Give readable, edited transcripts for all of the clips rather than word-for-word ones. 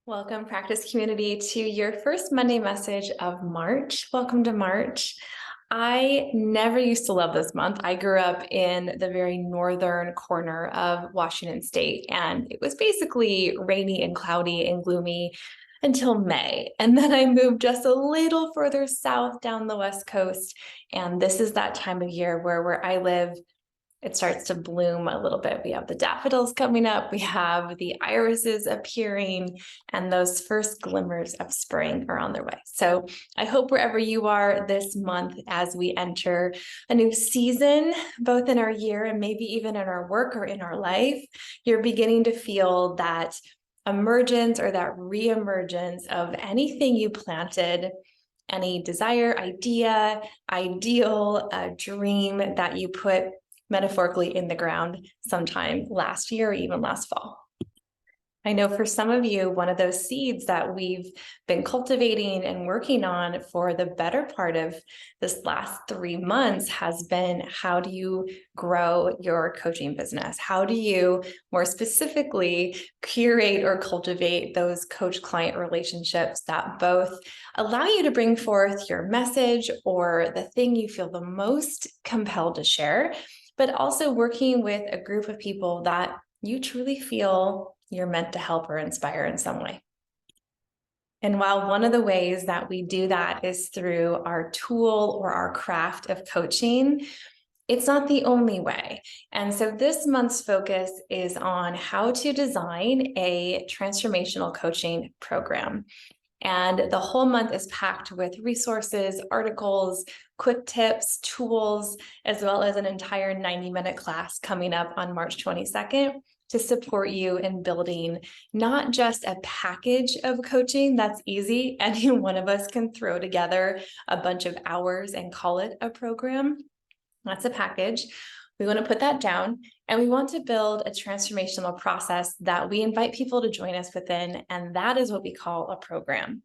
Welcome, practice community, to your first Monday message of March. Welcome to March. I never used to love this month. I grew up in the very northern corner of Washington State, and it was basically rainy and cloudy and gloomy until May. And then I moved just a little further south down the West Coast. And this is that time of year where I live, it starts to bloom a little bit. We have the daffodils coming up, we have the irises appearing, and those first glimmers of spring are on their way. So I hope wherever you are this month, as we enter a new season, both in our year and maybe even in our work or in our life, you're beginning to feel that emergence or that reemergence of anything you planted, any desire, idea, ideal, dream that you put metaphorically in the ground sometime last year or even last fall. I know for some of you, one of those seeds that we've been cultivating and working on for the better part of this last 3 months has been, how do you grow your coaching business? How do you more specifically curate or cultivate those coach-client relationships that both allow you to bring forth your message or the thing you feel the most compelled to share, but also working with a group of people that you truly feel you're meant to help or inspire in some way. And while one of the ways that we do that is through our tool or our craft of coaching, it's not the only way. And so this month's focus is on how to design a transformational coaching program. And the whole month is packed with resources, articles, quick tips, tools, as well as an entire 90-minute class coming up on March 22nd to support you in building not just a package of coaching that's easy. Any one of us can throw together a bunch of hours and call it a program. That's a package. We want to put that down, and we want to build a transformational process that we invite people to join us within, and that is what we call a program.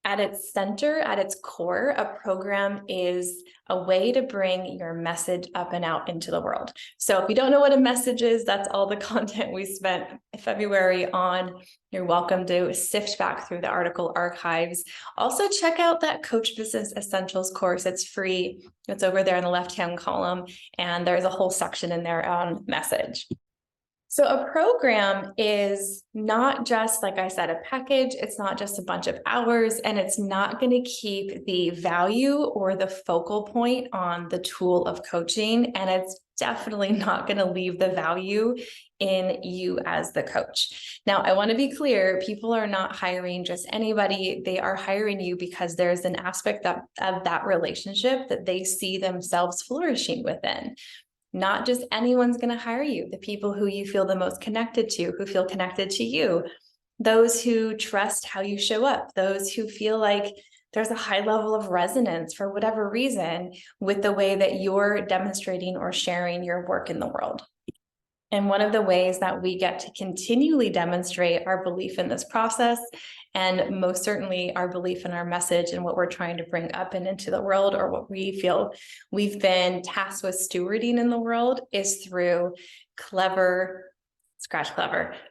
At its center, at its core, a program is a way to bring your message up and out into the world. So if you don't know what a message is, that's all the content we spent February on. You're welcome to sift back through the article archives. Also, check out that Coach Business Essentials course. It's free. It's over there in the left-hand column, and there's a whole section in there on message. So a program is not just, like I said, a package. It's not just a bunch of hours, and it's not going to keep the value or the focal point on the tool of coaching. And it's definitely not going to leave the value in you as the coach. Now, I want to be clear, people are not hiring just anybody. They are hiring you because there's an aspect of that relationship that they see themselves flourishing within. Not just anyone's going to hire you. The people who you feel the most connected to, who feel connected to you, those who trust how you show up, those who feel like there's a high level of resonance for whatever reason with the way that you're demonstrating or sharing your work in the world. And one of the ways that we get to continually demonstrate our belief in this process, and most certainly our belief in our message and what we're trying to bring up and into the world, or what we feel we've been tasked with stewarding in the world, is through clever,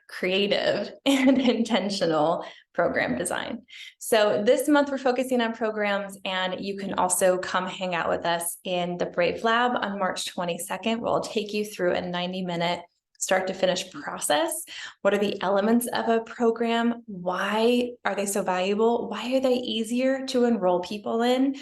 creative and intentional program design. So this month we're focusing on programs, and you can also come hang out with us in the Brave Lab on March 22nd, where I'll take you through a 90-minute start to finish process. What are the elements of a program? Why are they so valuable? Why are they easier to enroll people in?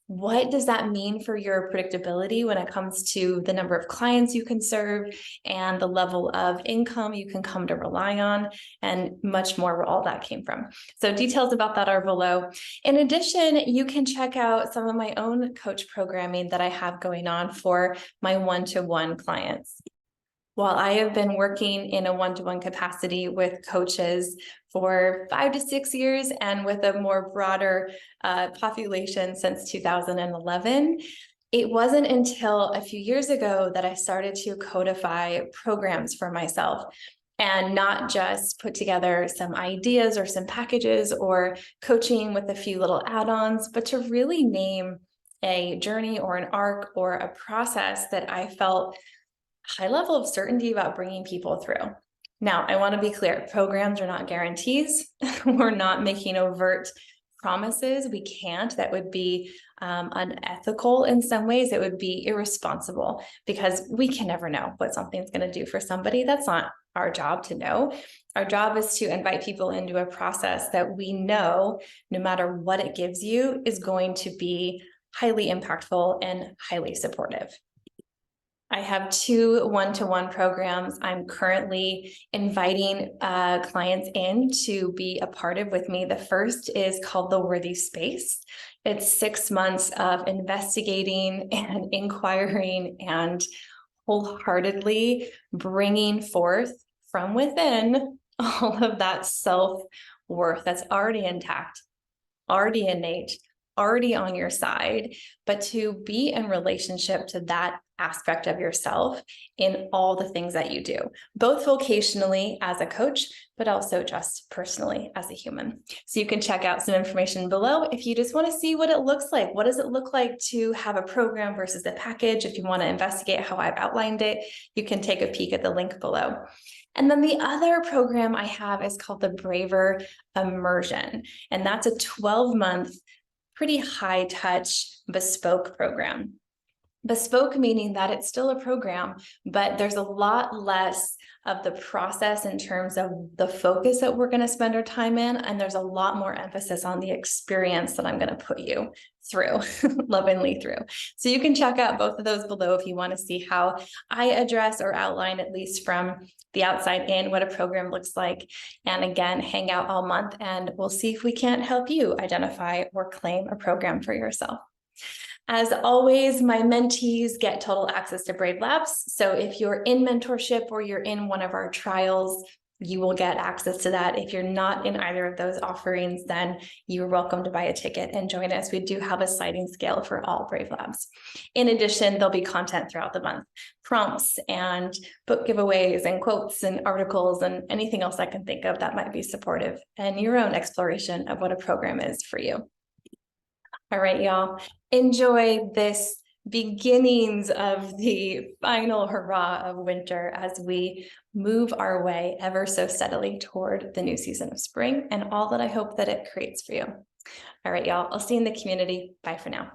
What does that mean for your predictability when it comes to the number of clients you can serve and the level of income you can come to rely on, and much more, where all that came from. So details about that are below. In addition, you can check out some of my own coach programming that I have going on for my one-to-one clients. While I have been working in a one-to-one capacity with coaches for 5 to 6 years, and with a more broader population since 2011, it wasn't until a few years ago that I started to codify programs for myself, and not just put together some ideas or some packages or coaching with a few little add-ons, but to really name a journey or an arc or a process that I felt high level of certainty about bringing people through. Now, I want to be clear, programs are not guarantees. We're not making overt promises. We can't. That would be unethical in some ways. It would be irresponsible because we can never know what something's going to do for somebody. That's not our job to know. Our job is to invite people into a process that we know, no matter what it gives you, is going to be highly impactful and highly supportive. I have 2 one-to-one programs I'm currently inviting clients in to be a part of with me. The first is called The Worthy Space. It's 6 months of investigating and inquiring and wholeheartedly bringing forth from within all of that self-worth that's already intact, already innate, already on your side, but to be in relationship to that aspect of yourself in all the things that you do, both vocationally as a coach, but also just personally as a human. So you can check out some information below if you just want to see what it looks like. What does it look like to have a program versus a package? If you want to investigate how I've outlined it, you can take a peek at the link below. And then the other program I have is called the Braver Immersion, and that's a 12-month pretty high touch bespoke program. Bespoke meaning that it's still a program, but there's a lot less of the process in terms of the focus that we're going to spend our time in. And there's a lot more emphasis on the experience that I'm going to put you through, lovingly through. So you can check out both of those below if you want to see how I address or outline, at least from the outside in, what a program looks like. And again, hang out all month and we'll see if we can't help you identify or claim a program for yourself. As always, my mentees get total access to Brave Labs. So if you're in mentorship or you're in one of our trials, you will get access to that. If you're not in either of those offerings, then you're welcome to buy a ticket and join us. We do have a sliding scale for all Brave Labs. In addition, there'll be content throughout the month, prompts and book giveaways and quotes and articles and anything else I can think of that might be supportive and your own exploration of what a program is for you. All right, y'all, enjoy this beginnings of the final hurrah of winter as we move our way ever so steadily toward the new season of spring and all that I hope that it creates for you. All right, y'all, I'll see you in the community. Bye for now.